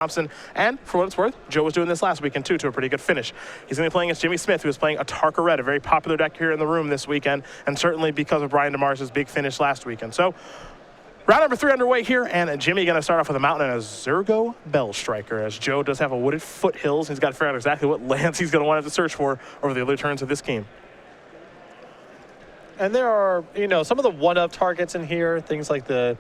Thompson, and for what it's worth, Joe was doing this last weekend too to a pretty good finish. He's going to be playing against Jimmie Smith, who is playing a Tarka Red, a very popular deck here in the room this weekend, and certainly because of Brian DeMars' big finish last weekend. So, round number 3 underway here, and Jimmie going to start off with a Mountain and a Zergo Bell Striker, as Joe does have a Wooded Foothills. He's got to figure out exactly what lands he's going to want to search for over the other turns of this game. And there are, some of the one-of targets in here, things like the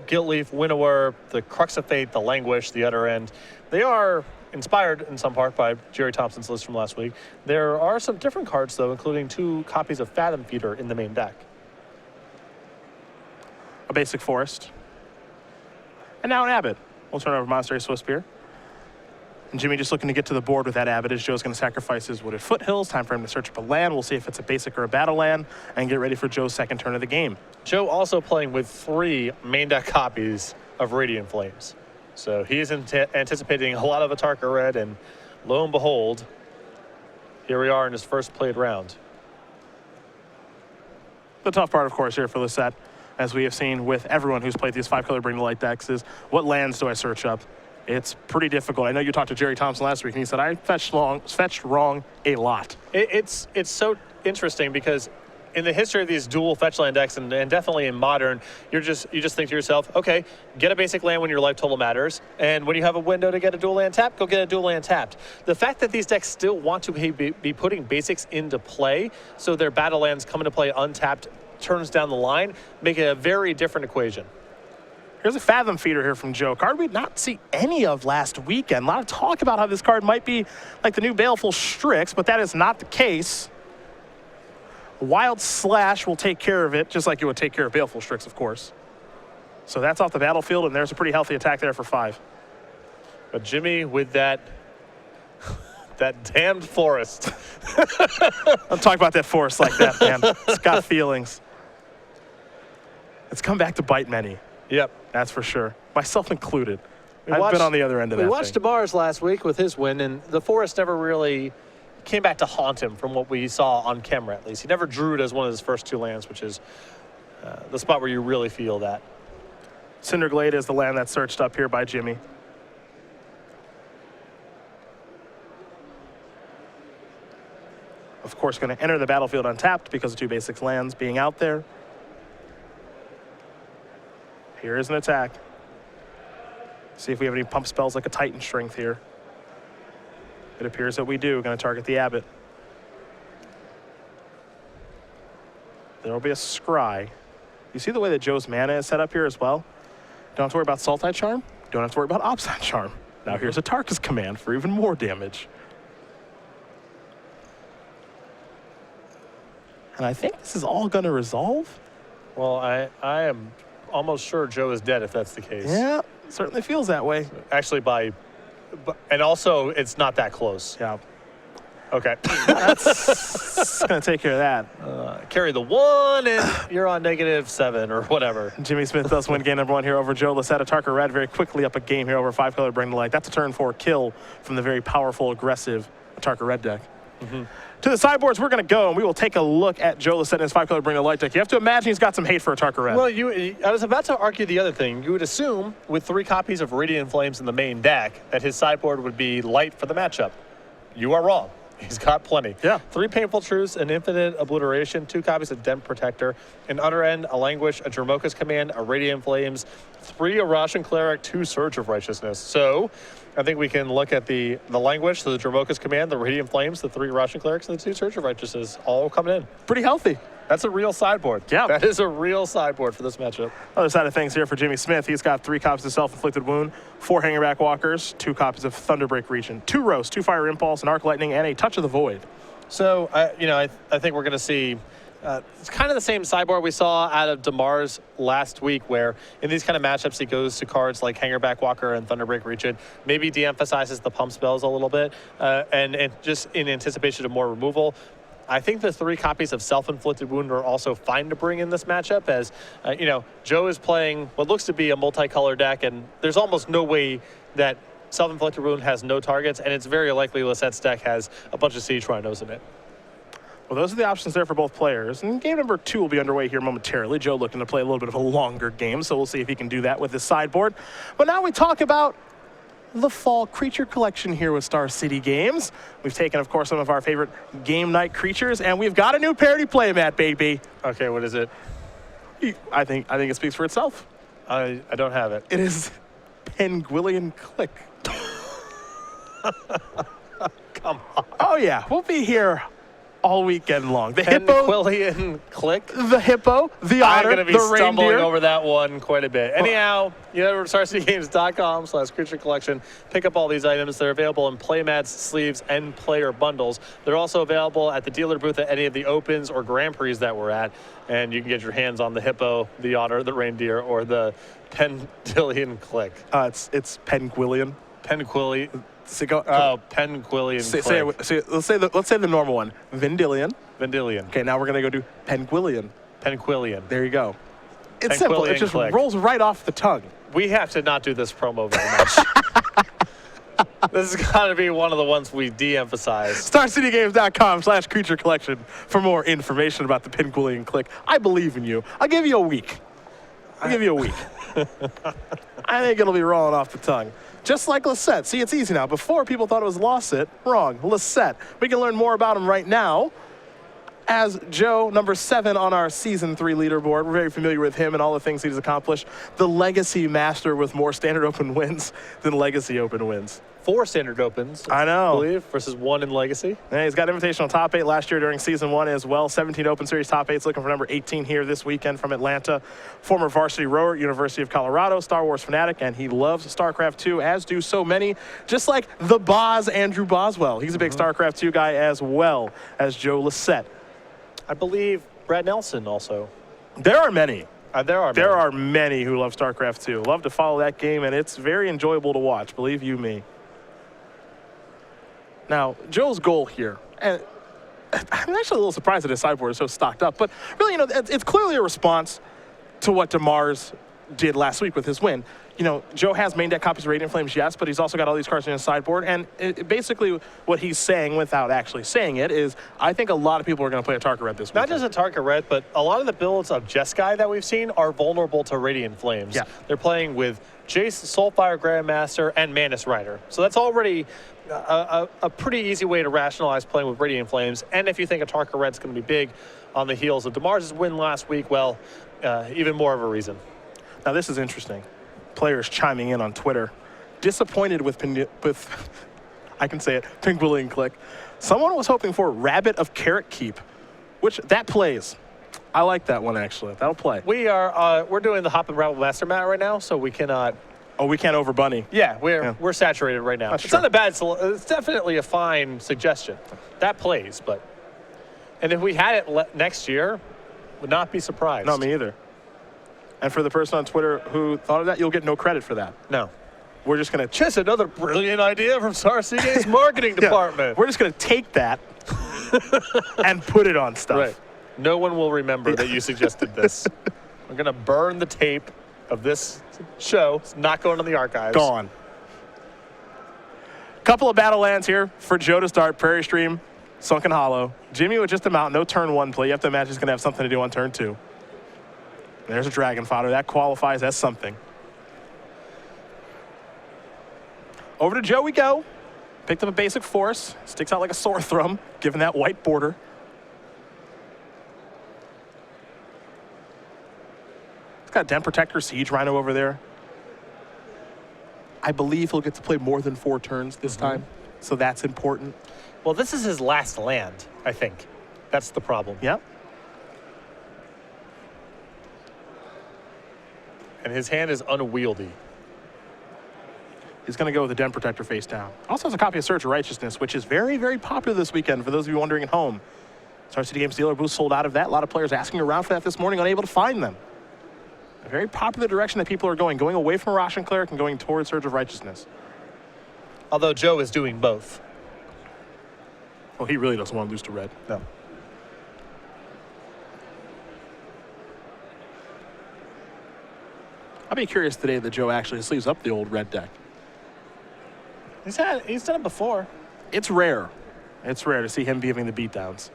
Gilt-Leaf, Winnower, the Crux of Fate, the Languish, the Other End. They are inspired in some part by Jerry Thompson's list from last week. There are some different cards, though, including 2 copies of Fathom Feeder in the main deck. A basic Forest. And now an Abbot. We'll turn over Monastery Swiftspear. And Jimmie just looking to get to the board with that Abbot as Joe's going to sacrifice his Wooded Foothills. Time for him to search up a land. We'll see if it's a basic or a battle land and get ready for Joe's second turn of the game. Joe also playing with 3 main deck copies of Radiant Flames. So he's anticipating a lot of Atarka Red, and lo and behold, here we are in his first played round. The tough part, of course, here for Lossett, as we have seen with everyone who's played these 5-color Bring to Light decks, is what lands do I search up? It's pretty difficult. I know you talked to Jerry Thompson last week, and he said, I fetched wrong a lot. It's so interesting because in the history of these dual fetch land decks, and definitely in Modern, you just think to yourself, okay, get a basic land when your life total matters, and when you have a window to get a dual land tapped, go get a dual land tapped. The fact that these decks still want to be putting basics into play, so their battle lands come into play untapped turns down the line, make it a very different equation. Here's a Fathom Feeder here from Joe. Card we did not see any of last weekend. A lot of talk about how this card might be like the new Baleful Strix, but that is not the case. Wild Slash will take care of it, just like it would take care of Baleful Strix, of course. So that's off the battlefield, and there's a pretty healthy attack there for 5. But Jimmie with that damned forest. Don't talk about that forest like that, man. It's got feelings. It's come back to bite many. Yep. That's for sure. Myself included. I've been on the other end of that. We watched DeMars last week with his win, and the forest never really came back to haunt him from what we saw on camera, at least. He never drew it as one of his first 2 lands, which is the spot where you really feel that. Cinderglade is the land that's searched up here by Jimmie. Of course, going to enter the battlefield untapped because of 2 basics lands being out there. Here is an attack. See if we have any pump spells like a Titan Strength here. It appears that we do. Going to target the Abbot. There will be a Scry. You see the way that Joe's mana is set up here as well? Don't have to worry about Sultai Charm. Don't have to worry about Obside Charm. Now here's a Tarka's Command for even more damage. And I think this is all going to resolve. Well, I am almost sure Joe is dead if that's the case. Yeah, certainly feels that way. Actually, and also it's not that close. Yeah. Okay. That's going to take care of that. Carry the 1, and you're on -7 or whatever. Jimmie Smith does win game number 1 here over Joe Lossett. Tarka Red very quickly up a game here over 5-color Bring to Light. That's a turn 4 kill from the very powerful, aggressive Tarka Red deck. To the sideboards we're going to go, and we will take a look at Joe Lossett and his 5-color Bring to Light deck. You have to imagine he's got some hate for a Tarka Red. Well, I was about to argue the other thing. You would assume with 3 copies of Radiant Flames in the main deck that his sideboard would be light for the matchup. You are wrong. He's got plenty. Yeah. 3 Painful Truths, an Infinite Obliteration, 2 copies of Dent Protector, an Utter End, a Languish, a Dromoka's Command, a Radiant Flames, 3 Arashan Cleric, 2 Surge of Righteousness. So I think we can look at the Languish, the Dromoka's Command, the Radiant Flames, the 3 Arashan Clerics, and the 2 Surge of Righteousness all coming in. Pretty healthy. That's a real sideboard. Yeah. That is a real sideboard for this matchup. Other side of things here for Jimmie Smith. He's got 3 copies of Self-Inflicted Wound, 4 Hangerback Walkers, 2 copies of Thunderbreak Region, 2 Roast, 2 Fire Impulse, an Arc Lightning, and a Touch of the Void. So, I think we're going to see it's kind of the same sideboard we saw out of DeMars last week, where in these kind of matchups he goes to cards like Hangerback Walker and Thunderbreak Region, maybe de-emphasizes the pump spells a little bit, and just in anticipation of more removal. I think the 3 copies of Self-Inflicted Wound are also fine to bring in this matchup, as Joe is playing what looks to be a multicolor deck, and there's almost no way that Self-Inflicted Wound has no targets, and it's very likely Lossett's deck has a bunch of Siege Rhinos in it. Well, those are the options there for both players. And game number 2 will be underway here momentarily. Joe looking to play a little bit of a longer game, so we'll see if he can do that with his sideboard. But now we talk about the fall creature collection here with Star City Games. We've taken, of course, some of our favorite game night creatures, and we've got a new parody playmat, baby. Okay, what is it? I think it speaks for itself. I don't have it. It is Penguillian Click. Come on. Oh yeah, we'll be here all weekend long. The hippo, Penguillian Click. the hippo, the I'm otter, going to be the stumbling reindeer. over that one quite a bit. Anyhow, you go to StarCityGames.com/creature collection. Pick up all these items. They're available in playmats, sleeves, and player bundles. They're also available at the dealer booth at any of the Opens or Grand Prix that we're at. And you can get your hands on the hippo, the otter, the reindeer, or the Penguillian Click. It's Penguillian. Penguillian. So go, Penguillian Click. let's say the normal one. Vendillion. Vendillion. Okay, now we're gonna go do Penguillion. Penguillian. There you go. It's simple. It Penguillian just Click. rolls right off the tongue. We have to not do this promo very much. This has got to be one of the ones we de-emphasize. StarCityGames.com/creature collection for more information about the Penguillian Click. I believe in you. I'll give you a week. I think it'll be rolling off the tongue. Just like Lossett. See, it's easy now. Before, people thought it was Lossett. Wrong. Lossett. We can learn more about him right now as Joe, number 7 on our Season 3 leaderboard. We're very familiar with him and all the things he's accomplished. The Legacy Master with more Standard Open wins than Legacy Open wins. 4 Standard Opens, I know. I believe, versus 1 in Legacy. And he's got invitational top 8 last year during Season 1 as well. 17 Open Series top 8s, looking for number 18 here this weekend from Atlanta. Former varsity rower, University of Colorado, Star Wars fanatic, and he loves StarCraft 2, as do so many, just like the Boz, Andrew Boswell. He's a big StarCraft 2 guy as well as Joe Lossett. I believe Brad Nelson also. There are many. There are many who love StarCraft 2. Love to follow that game, and it's very enjoyable to watch, believe you me. Now, Joe's goal here, and I'm actually a little surprised that his sideboard is so stocked up, but really, it's clearly a response to what DeMars did last week with his win. Joe has main deck copies of Radiant Flames, yes, but he's also got all these cards in his sideboard, and basically what he's saying without actually saying it is, I think a lot of people are going to play a Tarka Red this week. Not just a Tarka Red, but a lot of the builds of Jeskai that we've seen are vulnerable to Radiant Flames. Yeah. They're playing with Jace, Soulfire Grandmaster, and Mantis Rider. So that's already a pretty easy way to rationalize playing with Radiant Flames. And if you think a Tarka Red's going to be big on the heels of DeMars' win last week, well, even more of a reason. Now, this is interesting. Players chiming in on Twitter, disappointed with I can say it, Penguillian Click. Someone was hoping for Rabbit of Carrot Keep, which that plays. I like that one, actually. That'll play. We're doing the Hop and Rabble Master Mat right now, so we cannot. Oh, we can't over bunny. Yeah, we're saturated right now. That's it's true. not a bad. It's definitely a fine suggestion. That plays, and if we had it next year, would not be surprised. No, me either. And for the person on Twitter who thought of that, you'll get no credit for that. No. We're just going to... Just another brilliant idea from Star City marketing department. We're just going to take that and put it on stuff. Right. No one will remember that you suggested this. We're going to burn the tape of this show. It's not going on the archives. Gone. Couple of battle lands here for Joe to start. Prairie Stream, Sunken Hollow. Jimmie with just a mount. No turn 1 play. You have to imagine he's going to have something to do on turn 2. There's a Dragon Fodder. That qualifies as something. Over to Joe we go. Picked up a basic force. Sticks out like a sore thumb, given that white border. It's got a Den Protector, Siege Rhino over there. I believe he'll get to play more than 4 turns this time, so that's important. Well, this is his last land, I think. That's the problem. Yep. And his hand is unwieldy. He's going to go with the Den Protector face down. Also has a copy of Surge of Righteousness, which is very, very popular this weekend for those of you wondering at home. Star City Games dealer booth sold out of that. A lot of players asking around for that this morning, unable to find them. A very popular direction that people are going away from Arash and Cleric and going towards Surge of Righteousness. Although Joe is doing both. Well, he really doesn't want to lose to red. No. I'd be curious today that Joe actually sleeves up the old red deck. He's done it before. It's rare. It's rare to see him giving the beatdowns.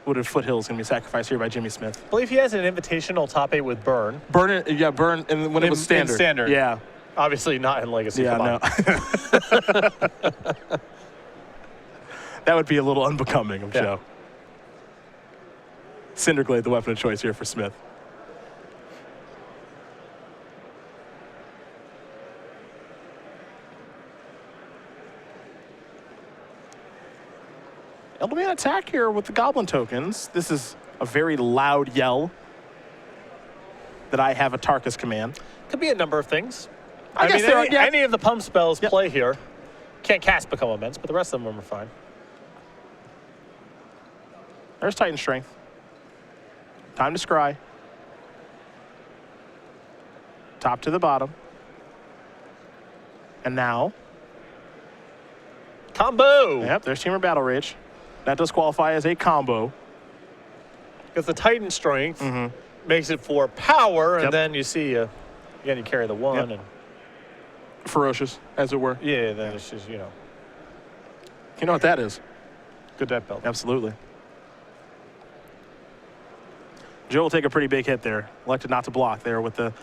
Wooded Foothill is going to be sacrificed here by Jimmie Smith. I believe he has an invitational top 8 with Burn. Burn it, yeah, Burn, and when it was standard. Standard. Yeah. Obviously not in Legacy. Yeah, Come on. no. That would be a little unbecoming of Joe. Cinderglade, the weapon of choice here for Smith. Elderman attack here with the Goblin tokens. This is a very loud yell that I have a Tarkus command. Could be a number of things. I mean, guess any of the pump spells play here. Can't cast Become Immense, but the rest of them are fine. There's Titan Strength. Time to scry. Top to the bottom. And now. Combo! Yep, there's Teamer Battle Rage. That does qualify as a combo. Because the Titan Strength makes it for power, and Yep. then you see, again, you carry the one. Yep. And Ferocious, as it were. yeah, then it's just, You know what that is? good deck build. Absolutely. Joe will take a pretty big hit there. Elected not to block there with the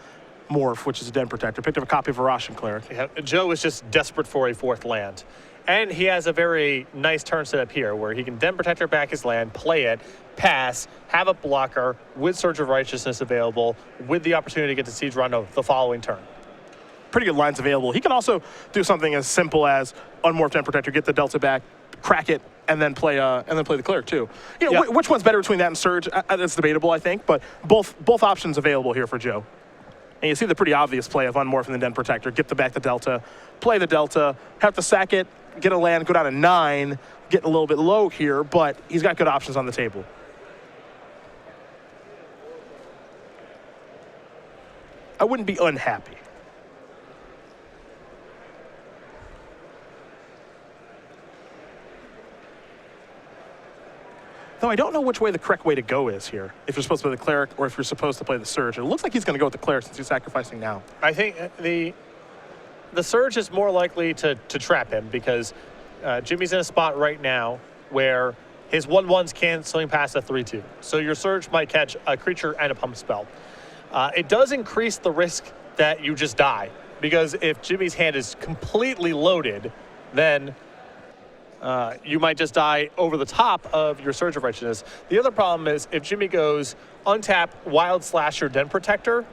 Morph, which is a Den Protector. Picked up a copy of Russian Cleric. Yeah, Joe is just desperate for a fourth land. And he has a very nice turn set up here where he can Den Protector back his land, play it, pass, have a blocker with Surge of Righteousness available, with the opportunity to get to Siege Rhino the following turn. Pretty good lines available. He can also do something as simple as unmorph Den Protector, get the Delta back, crack it, and then play the Cleric too. You know, which one's better between that and Surge? That's debatable, I think, but both options available here for Joe. And you see the pretty obvious play of unmorphing the Den Protector, get back the Delta, play the Delta, have to sack it, get a land, go down to 9, getting a little bit low here, but he's got good options on the table. I wouldn't be unhappy. Though I don't know which way the correct way to go is here. If you're supposed to play the Cleric or if you're supposed to play the Surge. It looks like he's going to go with the Cleric since he's sacrificing now. I think the Surge is more likely to trap him because Jimmy's in a spot right now where his 1/1's canceling past a 3/2. So your Surge might catch a creature and a pump spell. It does increase the risk that you just die because if Jimmy's hand is completely loaded, then you might just die over the top of your Surge of Righteousness. The other problem is if Jimmie goes untap Wild Slasher Den Protector,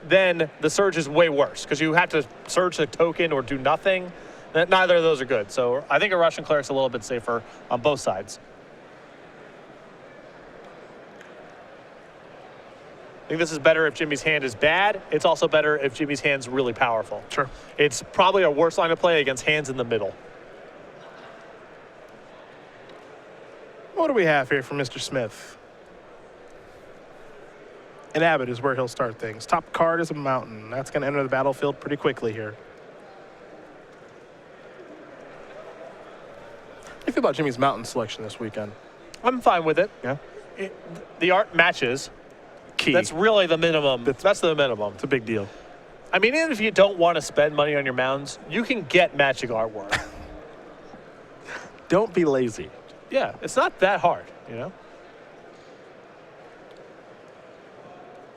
then the Surge is way worse because you have to search a token or do nothing. Neither of those are good. So I think a Russian Cleric's a little bit safer on both sides. I think this is better if Jimmy's hand is bad. It's also better if Jimmy's hand's really powerful. Sure. It's probably a worse line of play against hands in the middle. What do we have here from Mr. Smith? An Abbot is where he'll start things. Top card is a Mountain. That's going to enter the battlefield pretty quickly here. How do you feel about Jimmy's Mountain selection this weekend? I'm fine with it. Yeah? The art matches. Key. That's really the minimum. That's the minimum. It's a big deal. I mean, even if you don't want to spend money on your mounds, you can get matching artwork. Don't be lazy. Yeah, it's not that hard, you know?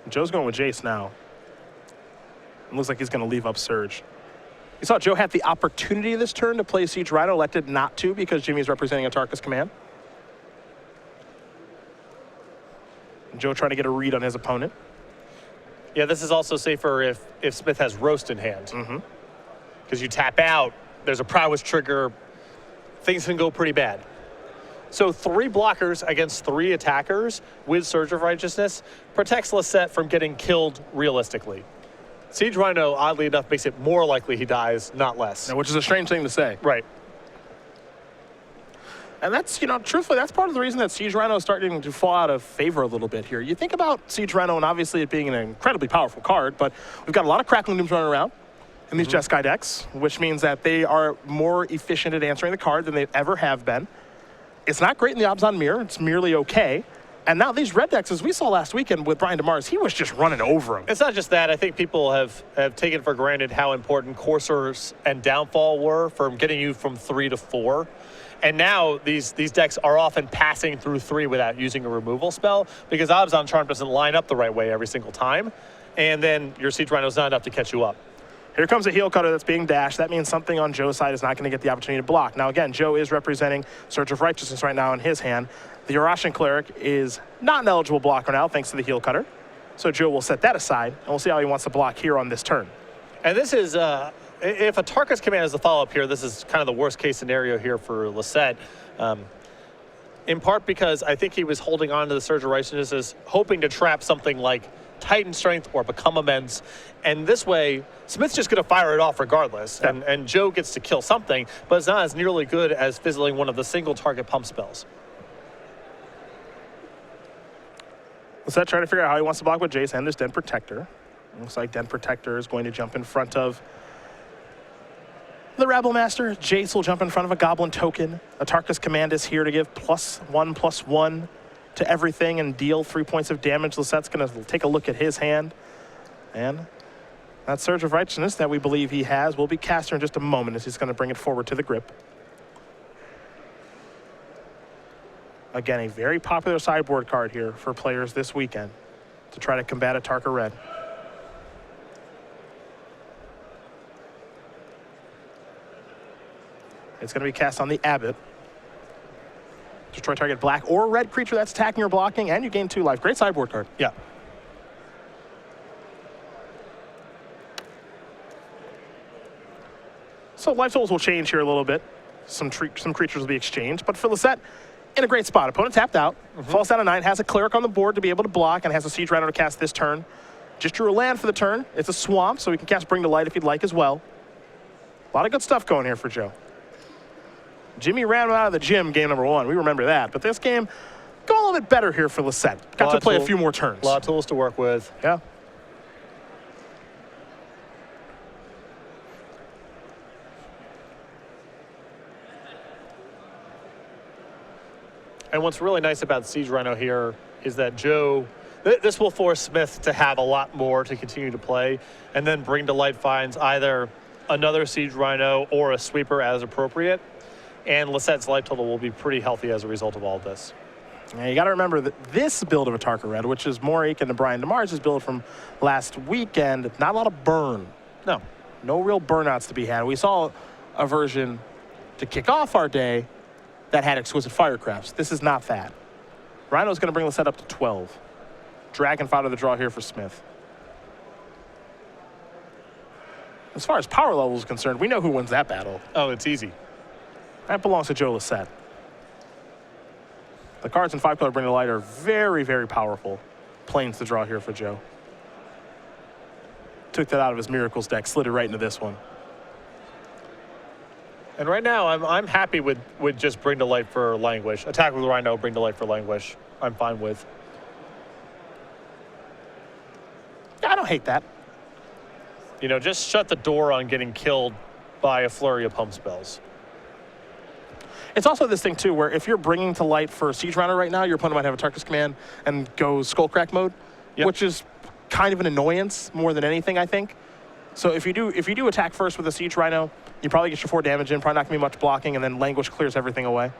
Joe's going with Jace now. It looks like he's going to leave up Surge. You saw Joe had the opportunity this turn to play Siege Rhino, elected not to because Jimmy's representing a Tarkus command. Joe trying to get a read on his opponent. Yeah, this is also safer if Smith has Roast in hand. Because you tap out, there's a prowess trigger, things can go pretty bad. So 3 blockers against 3 attackers with Surge of Righteousness protects Lossett from getting killed realistically. Siege Rhino, oddly enough, makes it more likely he dies, not less. Which is a strange thing to say. Right. And that's, truthfully, that's part of the reason that Siege Rhino is starting to fall out of favor a little bit here. You think about Siege Rhino and obviously it being an incredibly powerful card, but we've got a lot of Crackling Dooms running around in these Jeskai decks, which means that they are more efficient at answering the card than they ever have been. It's not great in the Abzan Mirror. It's merely okay. And now these red decks, as we saw last weekend with Brian DeMars, he was just running over them. It's not just that. I think people have taken for granted how important Coursers and Downfall were from getting you from 3 to 4. And now these decks are often passing through 3 without using a removal spell because Abzan Charm doesn't line up the right way every single time. And then your Siege Rhino's not enough to catch you up. Here comes a heel cutter that's being dashed. That means something on Joe's side is not going to get the opportunity to block. Now, again, Joe is representing Surge of Righteousness right now in his hand. The Eurasian Cleric is not an eligible blocker now, thanks to the heel cutter. So Joe will set that aside, and we'll see how he wants to block here on this turn. And this is, if a Tarkus command is the follow-up here, this is kind of the worst-case scenario here for Lossett. In part because I think he was holding on to the Surge of Righteousness, hoping to trap something like Titan Strength or Become Immense. And this way, Smith's just going to fire it off regardless. Yep. And Joe gets to kill something, but it's not as nearly good as fizzling one of the single target pump spells. Lossett trying to figure out how he wants to block with Jace and this Den Protector. Looks like Den Protector is going to jump in front of the Rabble Master. Jace will jump in front of a Goblin token. A Tarkus Command is here to give +1/+1 to everything and deal 3 points of damage. Lossett's going to take a look at his hand. And that Surge of Righteousness that we believe he has will be cast here in just a moment as he's going to bring it forward to the grip. Again, a very popular sideboard card here for players this weekend to try to combat a Tarka Red. It's going to be cast on the Abbot. Destroy target black or red creature that's attacking or blocking, and you gain 2 life. Great sideboard card. Yeah. So life totals will change here a little bit. Some creatures will be exchanged, but for Lossett, in a great spot. Opponent tapped out, falls down to 9, has a Cleric on the board to be able to block, and has a Siege Rhino to cast this turn. Just drew a land for the turn. It's a swamp, so he can cast Bring to Light if he'd like as well. A lot of good stuff going here for Joe. Jimmie ran him out of the gym game number 1. We remember that. But this game, going a little bit better here for Lossett. Got to play a few more turns. A lot of tools to work with. Yeah. And what's really nice about Siege Rhino here is that Joe, this will force Smith to have a lot more to continue to play, and then Bring to Light finds either another Siege Rhino or a sweeper as appropriate. And Lossett's life total will be pretty healthy as a result of all of this. Yeah, you got to remember that this build of a Tarka Red, which is more akin to Brian DeMars' build from last weekend, not a lot of burn. No real burnouts to be had. We saw a version to kick off our day that had exquisite firecrafts. This is not that. Rhino's going to bring Lossett up to 12. Dragon fodder the draw here for Smith. As far as power level is concerned, we know who wins that battle. Oh, it's easy. That belongs to Joe Lossett. The cards in 5-color Bring to Light are very, very powerful. Planes to draw here for Joe. Took that out of his Miracles deck, slid it right into this one. And right now, I'm happy with just Bring to Light for Languish. Attack with Rhino, Bring to Light for Languish. I'm fine with. Yeah, I don't hate that. You know, just shut the door on getting killed by a flurry of pump spells. It's also this thing, too, where if you're bringing to light for Siege Runner right now, your opponent might have a Tarkus Command and go Skullcrack mode, which is kind of an annoyance more than anything, I think. So if you do attack first with a Siege Rhino, you probably get your 4 damage in, probably not going to be much blocking, and then Languish clears everything away.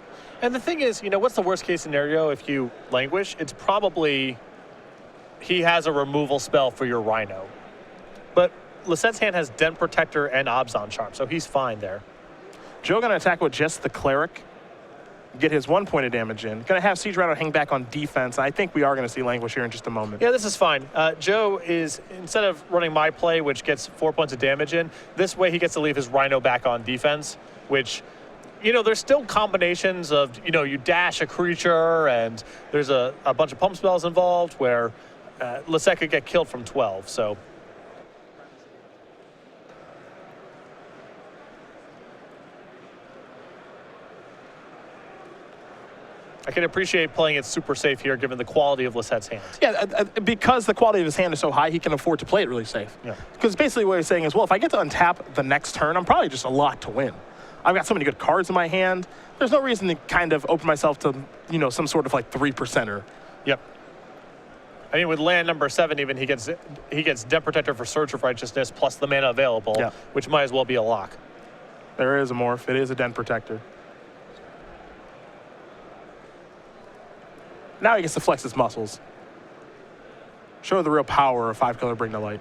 And the thing is, you know, what's the worst case scenario if you Languish? It's probably he has a removal spell for your Rhino. But Lossett's hand has Den Protector and Obzon Charm, so he's fine there. Joe going to attack with just the Cleric, get his 1 point of damage in. Going to have Siege Rhino hang back on defense. I think we are going to see Languish here in just a moment. Yeah, this is fine. Joe is, instead of running my play, which gets 4 points of damage in, this way he gets to leave his Rhino back on defense, which, you know, there's still combinations of, you know, you dash a creature and there's a bunch of pump spells involved where Lossett could get killed from 12, so. I can appreciate playing it super safe here, given the quality of Lossett's hand. Yeah, because the quality of his hand is so high, he can afford to play it really safe. Yeah. Because basically what he's saying is, well, if I get to untap the next turn, I'm probably just a lot to win. I've got so many good cards in my hand. There's no reason to kind of open myself to, you know, some sort of like 3%er. Yep. I mean, with land number 7, even he gets Den Protector for Surge of Righteousness plus the mana available, which might as well be a lock. There is a morph. It is a Den Protector. Now he gets to flex his muscles. Show the real power of 5-color Bring to Light.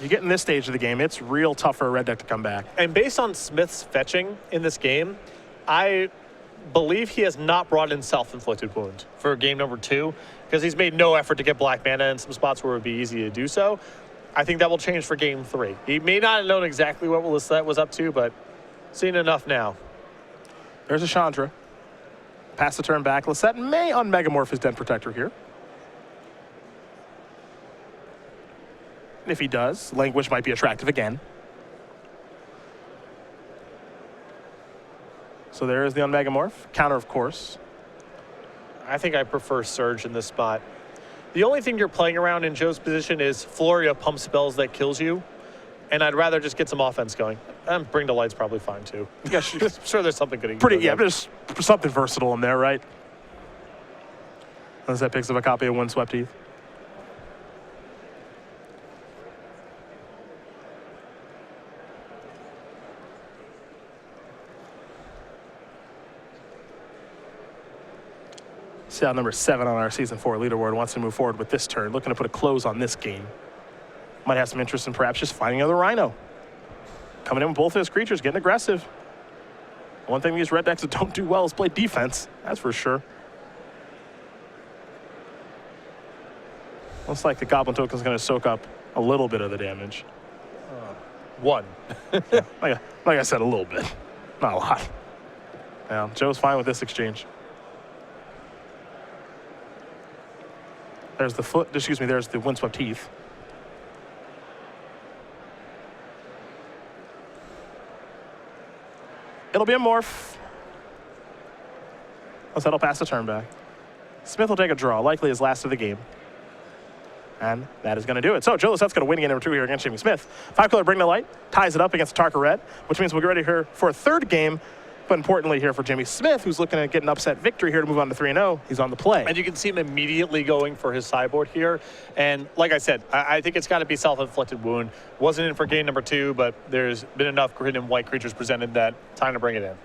You get in this stage of the game, it's real tough for a red deck to come back. And based on Smith's fetching in this game, I believe he has not brought in self-inflicted wound for game number 2 because he's made no effort to get black mana in some spots where it would be easy to do so. I think that will change for game 3. He may not have known exactly what Lossett was up to, but seen enough now. There's a Chandra. Pass the turn back. Lossett may unmegamorph his Den Protector here. And if he does, Languish might be attractive again. So there is the unmegamorph. Counter, of course. I think I prefer Surge in this spot. The only thing you're playing around in Joe's position is flurry of pump spells that kills you, and I'd rather just get some offense going. And Bring to Light's probably fine too. Yeah, I'm sure there's something good. Yeah, there's something versatile in there, right? Unless that picks up a copy of Windswept Heath. Seattle number 7 on our Season 4 leaderboard wants to move forward with this turn, looking to put a close on this game. Might have some interest in perhaps just finding another Rhino. Coming in with both of his creatures, getting aggressive. One thing these red decks that don't do well is play defense, that's for sure. Looks like the Goblin token is going to soak up a little bit of the damage. 1. Yeah, like I said, a little bit, not a lot. Yeah, Joe's fine with this exchange. There's there's the Windswept Heath. It'll be a morph. That'll pass the turn back. Smith will take a draw, likely his last of the game. And that is going to do it. So Joe Lossett's going to win game number 2 here against Jimmie Smith. 5-color Bring to Light ties it up against Tarka Red, which means we'll get ready here for a third game. But importantly here for Jimmie Smith, who's looking to get an upset victory here to move on to 3-0. He's on the play. And you can see him immediately going for his sideboard here. And like I said, I think it's got to be self-inflicted wound. Wasn't in for game number 2, but there's been enough green and white creatures presented that time to bring it in.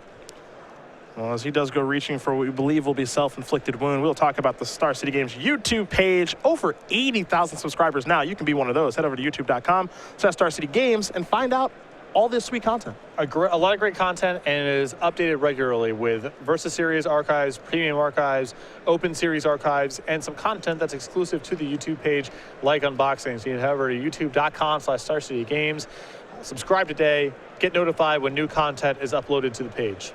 Well, as he does go reaching for what we believe will be self-inflicted wound, we'll talk about the Star City Games YouTube page. Over 80,000 subscribers now. You can be one of those. Head over to youtube.com/Star City Games and find out all this sweet content. A lot of great content, and it is updated regularly with Versus Series archives, Premium archives, Open Series archives, and some content that's exclusive to the YouTube page, like unboxings. You can head over to youtube.com/Star City Games. Subscribe today. Get notified when new content is uploaded to the page.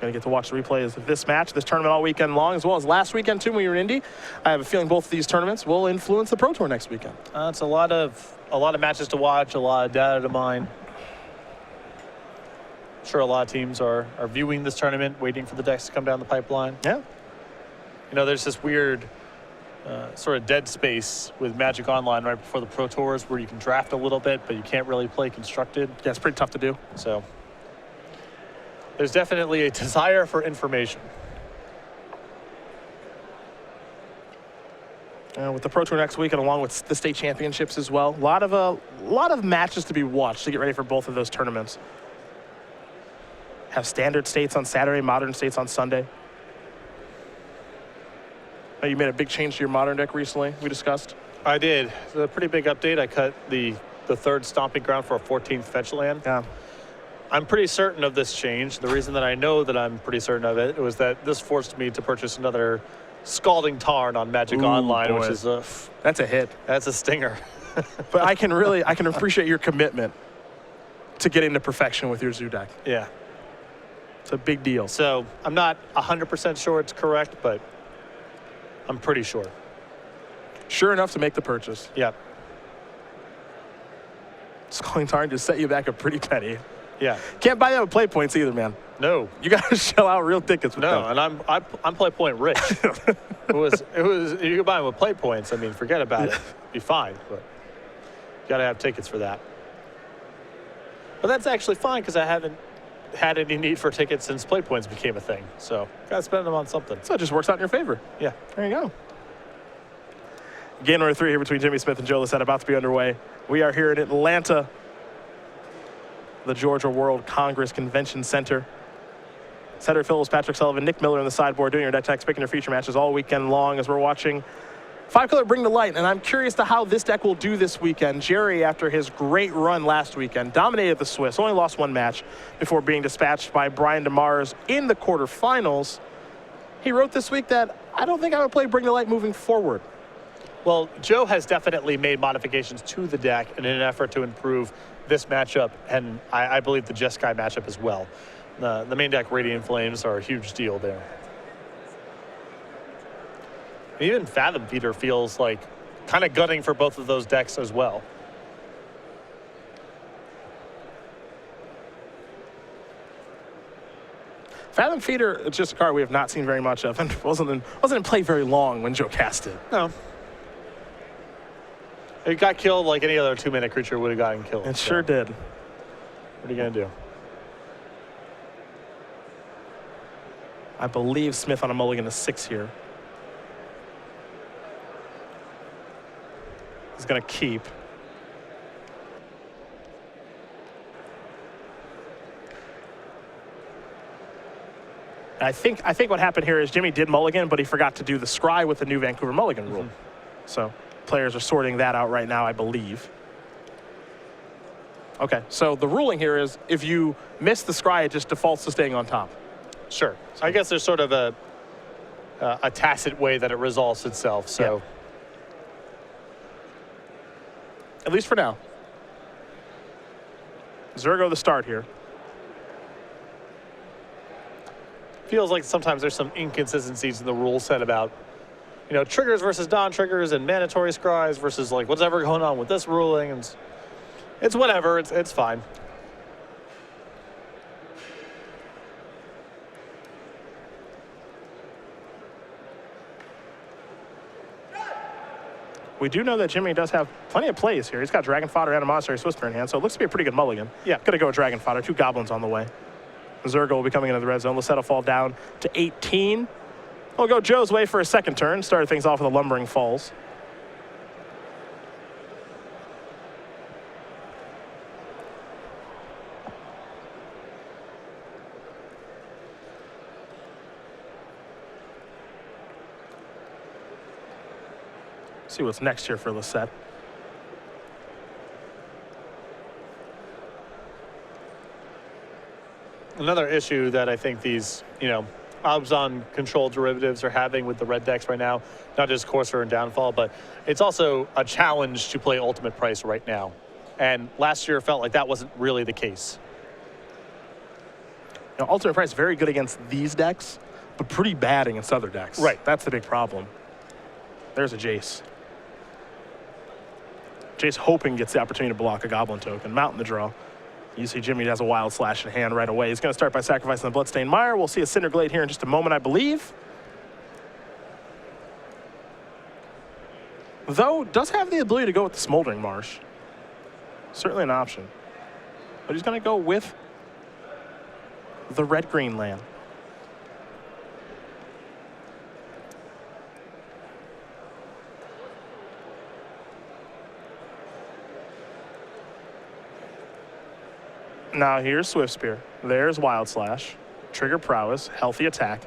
Going to get to watch the replays of this match, this tournament all weekend long, as well as last weekend too when we were in Indy. I have a feeling both of these tournaments will influence the Pro Tour next weekend. It's a lot of matches to watch, a lot of data to mine. I'm sure a lot of teams are viewing this tournament, waiting for the decks to come down the pipeline. Yeah. You know, there's this weird sort of dead space with Magic Online right before the Pro Tours where you can draft a little bit, but you can't really play constructed. Yeah, it's pretty tough to do. So there's definitely a desire for information. With the Pro Tour next week and along with the state championships as well. A lot of matches to be watched to get ready for both of those tournaments. Have standard states on Saturday, modern states on Sunday. You made a big change to your modern deck recently, we discussed. I did. It's a pretty big update. I cut the third stomping ground for a 14th fetch land. Yeah. I'm pretty certain of this change. The reason that I know that I'm pretty certain of it was that this forced me to purchase another Scalding Tarn on Magic Online, boy. which is that's a hit. That's a stinger. But I can appreciate your commitment to getting to perfection with your Zoo deck. Yeah. It's a big deal. So I'm not 100% sure it's correct, but I'm pretty sure. Sure enough to make the purchase. Yeah. Scalding Tarn just set you back a pretty penny. Yeah. Can't buy that with play points either, man. No. You got to shell out real tickets with them. No, and I'm play point rich. it was you can buy them with play points. I mean, forget about it. Be fine, but you got to have tickets for that. But that's actually fine because I haven't had any need for tickets since play points became a thing. So got to spend them on something. So it just works out in your favor. Yeah. There you go. Game number 3 here between Jimmie Smith and Joe Lossett about to be underway. We are here in Atlanta, the Georgia World Congress Convention Center. Senator Phillips, Patrick Sullivan, Nick Miller in the sideboard doing your deck techs, picking your feature matches all weekend long as we're watching 5-color Bring the Light, and I'm curious to how this deck will do this weekend. Jerry, after his great run last weekend, dominated the Swiss, only lost one match before being dispatched by Brian DeMars in the quarterfinals. He wrote this week that, I don't think I would play Bring the Light moving forward. Well, Joe has definitely made modifications to the deck in an effort to improve this matchup, and I believe the Jeskai matchup as well. The main deck Radiant Flames are a huge deal there. Even Fathom Feeder feels like kind of gutting for both of those decks as well. Fathom Feeder, it's just a card we have not seen very much of, and wasn't in play very long when Joe cast it. No. It got killed like any other 2-minute creature would have gotten killed. It sure did. What are you going to do? I believe Smith on a mulligan is 6 here. He's going to keep. I think what happened here is Jimmie did mulligan, but he forgot to do the scry with the new Vancouver mulligan rule. So players are sorting that out right now, I believe. Okay, so the ruling here is if you miss the scry, it just defaults to staying on top. Sure. So I guess there's sort of a tacit way that it resolves itself. So. Yeah. At least for now. Zergo the start here. Feels like sometimes there's some inconsistencies in the rule set about, triggers versus non-triggers and mandatory scries versus like whatever going on with this ruling. And it's whatever. It's fine. We do know that Jimmie does have plenty of plays here. He's got Dragon Fodder and a Monastery Swiftspear in hand, so it looks to be a pretty good mulligan. Yeah. Gonna go with Dragon Fodder. 2 goblins on the way. Zergo will be coming into the red zone. Lossett will fall down to 18. We'll go Joe's way for a second turn. Started things off with the Lumbering Falls. See what's next here for Lossett. Another issue that I think these, Obzon control derivatives are having with the red decks right now, not just Courser and Downfall, but it's also a challenge to play Ultimate Price right now. And last year felt like that wasn't really the case. Ultimate Price very good against these decks, but pretty bad against other decks. Right. That's the big problem. There's a Jace. Jace hoping gets the opportunity to block a Goblin token, mountain the draw. You see Jimmie has a Wild Slash in hand right away. He's going to start by sacrificing the Bloodstained Mire. We'll see a Cinderglade here in just a moment, I believe. Though, does have the ability to go with the Smoldering Marsh. Certainly an option. But he's going to go with the red-green land. Now here's Swiftspear. There's Wild Slash. Trigger Prowess. Healthy attack.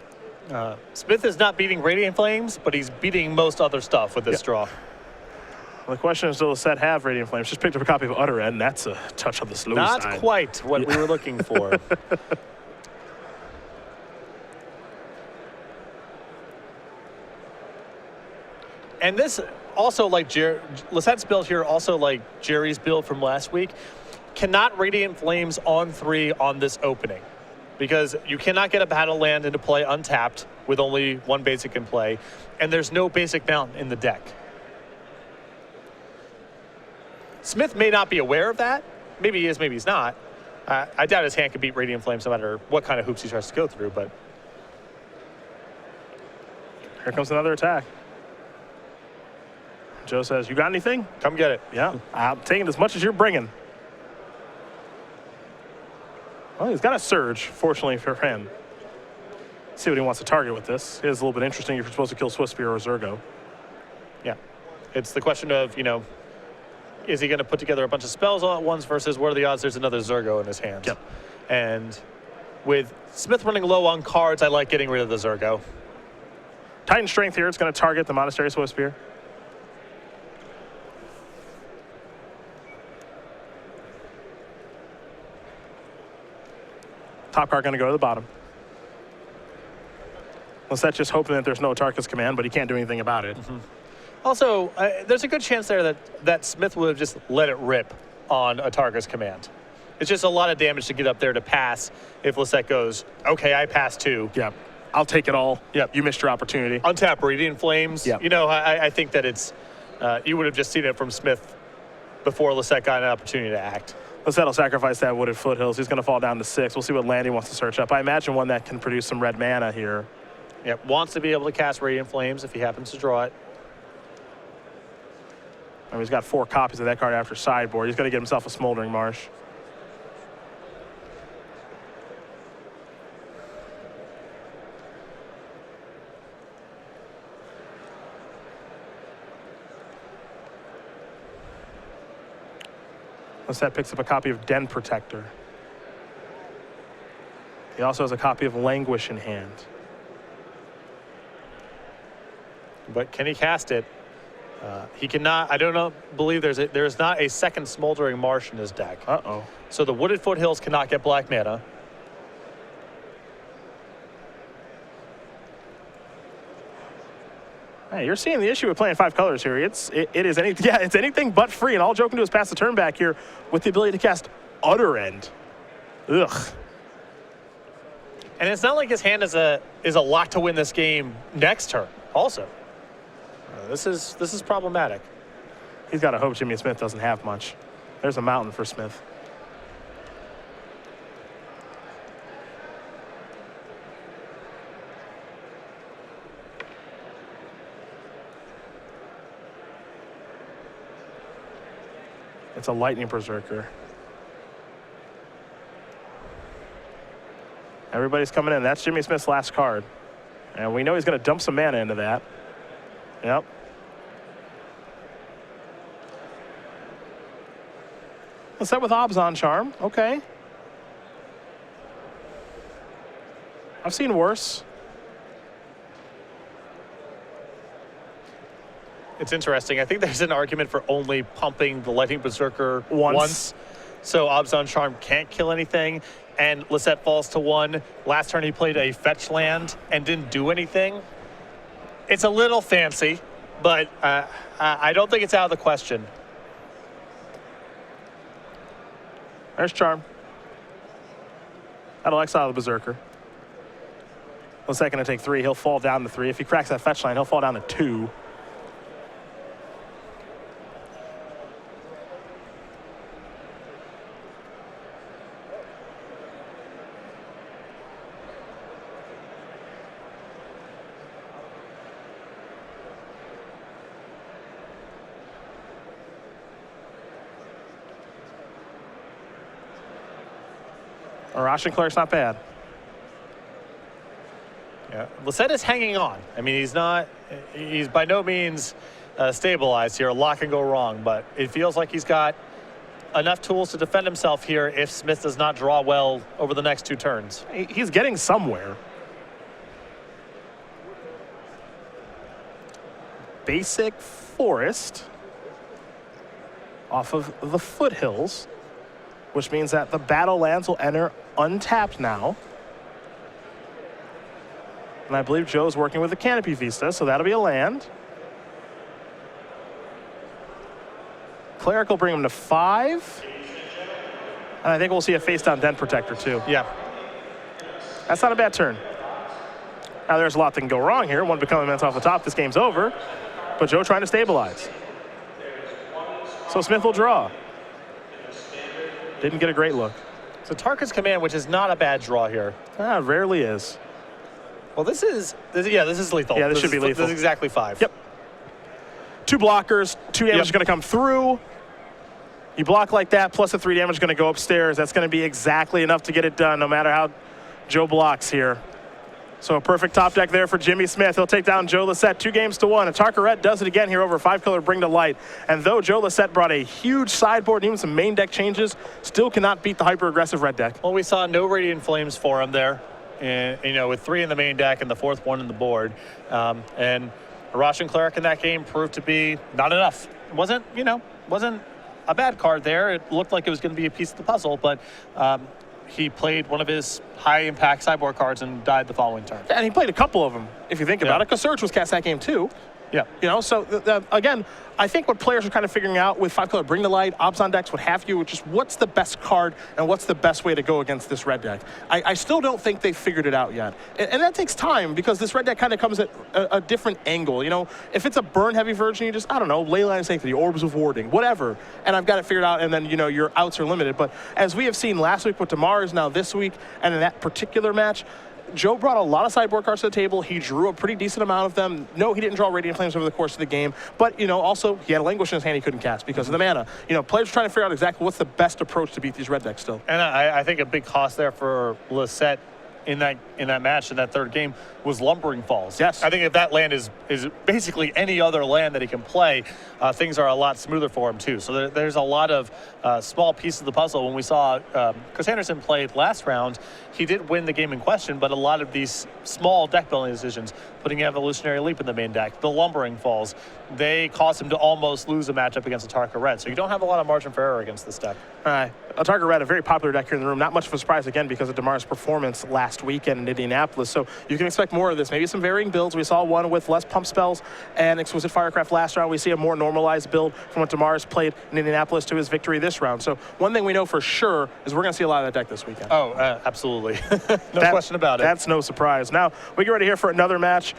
Smith is not beating Radiant Flames, but he's beating most other stuff with this draw. Well, the question is, does Lossett have Radiant Flames? Just picked up a copy of Utter End. That's a touch on the slow side. Not quite what we were looking for. And this also, like Lossett's build here, also like Jerry's build from last week, cannot Radiant Flames on 3 on this opening, because you cannot get a battle land into play untapped with only 1 basic in play, and there's no basic mountain in the deck. Smith may not be aware of that. Maybe he is, maybe he's not. I doubt his hand can beat Radiant Flames no matter what kind of hoops he tries to go through, but... Here comes another attack. Joe says, you got anything? Come get it. Yeah, I'm taking as much as you're bringing. Well, he's got a Surge, fortunately for him. See what he wants to target with this. It is a little bit interesting if you're supposed to kill Swiftspear or Zergo. Yeah. It's the question of, is he going to put together a bunch of spells all at once versus what are the odds there's another Zergo in his hand? Yep. And with Smith running low on cards, I like getting rid of the Zergo. Titan Strength here. It's going to target the Monastery Swiftspear. Top card going to go to the bottom. Lossett just hoping that there's no Tarka's command, but he can't do anything about it. Also, there's a good chance there that Smith would have just let it rip on Tarka's command. It's just a lot of damage to get up there to pass if Lossett goes, okay, I passed 2. Yeah, I'll take it all. Yep. You missed your opportunity. Untap Radiant Flames. Yep. You know, I think that it's, you would have just seen it from Smith before Lossett got an opportunity to act. Lossett will sacrifice that Wooded Foothills. He's going to fall down to 6. We'll see what land he wants to search up. I imagine one that can produce some red mana here. Yep, wants to be able to cast Radiant Flames if he happens to draw it. I mean, he's got 4 copies of that card after sideboard. He's going to get himself a Smoldering Marsh. Lossett picks up a copy of Den Protector. He also has a copy of Languish in hand. But can he cast it? He cannot. I don't believe there's not a second Smoldering Marsh in his deck. Uh-oh. So the Wooded Foothills cannot get black mana. Hey, you're seeing the issue with playing 5 colors here. It's anything but free, and all Joe can do is pass the turn back here with the ability to cast Utter End. Ugh. And it's not like his hand is a lot to win this game next turn. Also, this is problematic. He's got to hope Jimmie Smith doesn't have much. There's a mountain for Smith. It's a Lightning Berserker. Everybody's coming in. That's Jimmie Smith's last card. And we know he's going to dump some mana into that. Yep. What's that with Obzon Charm? Okay. I've seen worse. It's interesting. I think there's an argument for only pumping the Lightning Berserker Once. So Obzon Charm can't kill anything, and Lossett falls to 1. Last turn he played a fetch land and didn't do anything. It's a little fancy, but I don't think it's out of the question. There's Charm. That'll exile the Berserker. Lossett going to take 3. He'll fall down to 3. If he cracks that fetch line, he'll fall down to 2. Russian Clerk's not bad. Yeah, Lossett is hanging on. I mean, he's by no means stabilized here. A lot can go wrong, but it feels like he's got enough tools to defend himself here if Smith does not draw well over the next 2 turns. He's getting somewhere. Basic Forest off of the Foothills, which means that the battle lands will enter untapped now. And I believe Joe's working with the Canopy Vista, so that'll be a land. Cleric will bring him to 5. And I think we'll see a face-down Den Protector, too. Yeah. That's not a bad turn. Now, there's a lot that can go wrong here. One becoming immense off the top, this game's over. But Joe trying to stabilize. So Smith will draw. Didn't get a great look. So Tarka's command, which is not a bad draw here. Rarely is. Well, this is lethal. Yeah, this should be lethal. This is exactly 5. Yep. 2 blockers, 2 damage is going to come through. You block like that, plus the 3 damage is going to go upstairs. That's going to be exactly enough to get it done, no matter how Joe blocks here. So a perfect top deck there for Jimmie Smith. He'll take down Joe Lossett 2-1. And Tarka does it again here over 5-color Bring to Light. And though Joe Lossett brought a huge sideboard and even some main deck changes, still cannot beat the hyper-aggressive red deck. Well, we saw no Radiant Flames for him there. And, you know, with 3 in the main deck and the 4th one in the board. And Russian Cleric in that game proved to be not enough. It wasn't a bad card there. It looked like it was going to be a piece of the puzzle, but he played one of his high-impact sideboard cards and died the following turn. And he played a couple of them, if you think about it, because Surge was cast that game too. Yeah. You know, so again, I think what players are kind of figuring out with 5-color Bring the Light, Obs on decks, what have you, which is what's the best card and what's the best way to go against this red deck. I still don't think they've figured it out yet. And that takes time because this red deck kind of comes at a different angle. You know, if it's a burn-heavy version, you just, I don't know, Leyline of Sanctity, Orbs of Warding, whatever, and I've got it figured out, and then, you know, your outs are limited. But as we have seen last week with DeMars, now this week, and in that particular match, Joe brought a lot of sideboard cards to the table. He drew a pretty decent amount of them. No, he didn't draw Radiant Flames over the course of the game. But, you know, also, he had a Languish in his hand he couldn't cast because of the mana. You know, players are trying to figure out exactly what's the best approach to beat these red decks still. And I think a big cost there for Lossett in that match, in that third game, was Lumbering Falls. Yes. I think if that land is basically any other land that he can play, things are a lot smoother for him too. So there's a lot of small pieces of the puzzle. When we saw Chris Anderson played last round, he did win the game in question, but a lot of these small deck building decisions, putting Evolutionary Leap in the main deck, the Lumbering Falls, they caused him to almost lose a matchup against Atarka Red. So you don't have a lot of margin for error against this deck. Atarka Red, a very popular deck here in the room. Not much of a surprise, again, because of DeMar's performance last weekend in Indianapolis. So you can expect more of this. Maybe some varying builds. We saw one with less pump spells and Exquisite Firecraft last round. We see a more normalized build from what DeMar's played in Indianapolis to his victory this round. So one thing we know for sure is we're going to see a lot of that deck this weekend. Oh, absolutely. No question about it. That's no surprise. Now, we get ready here for another match.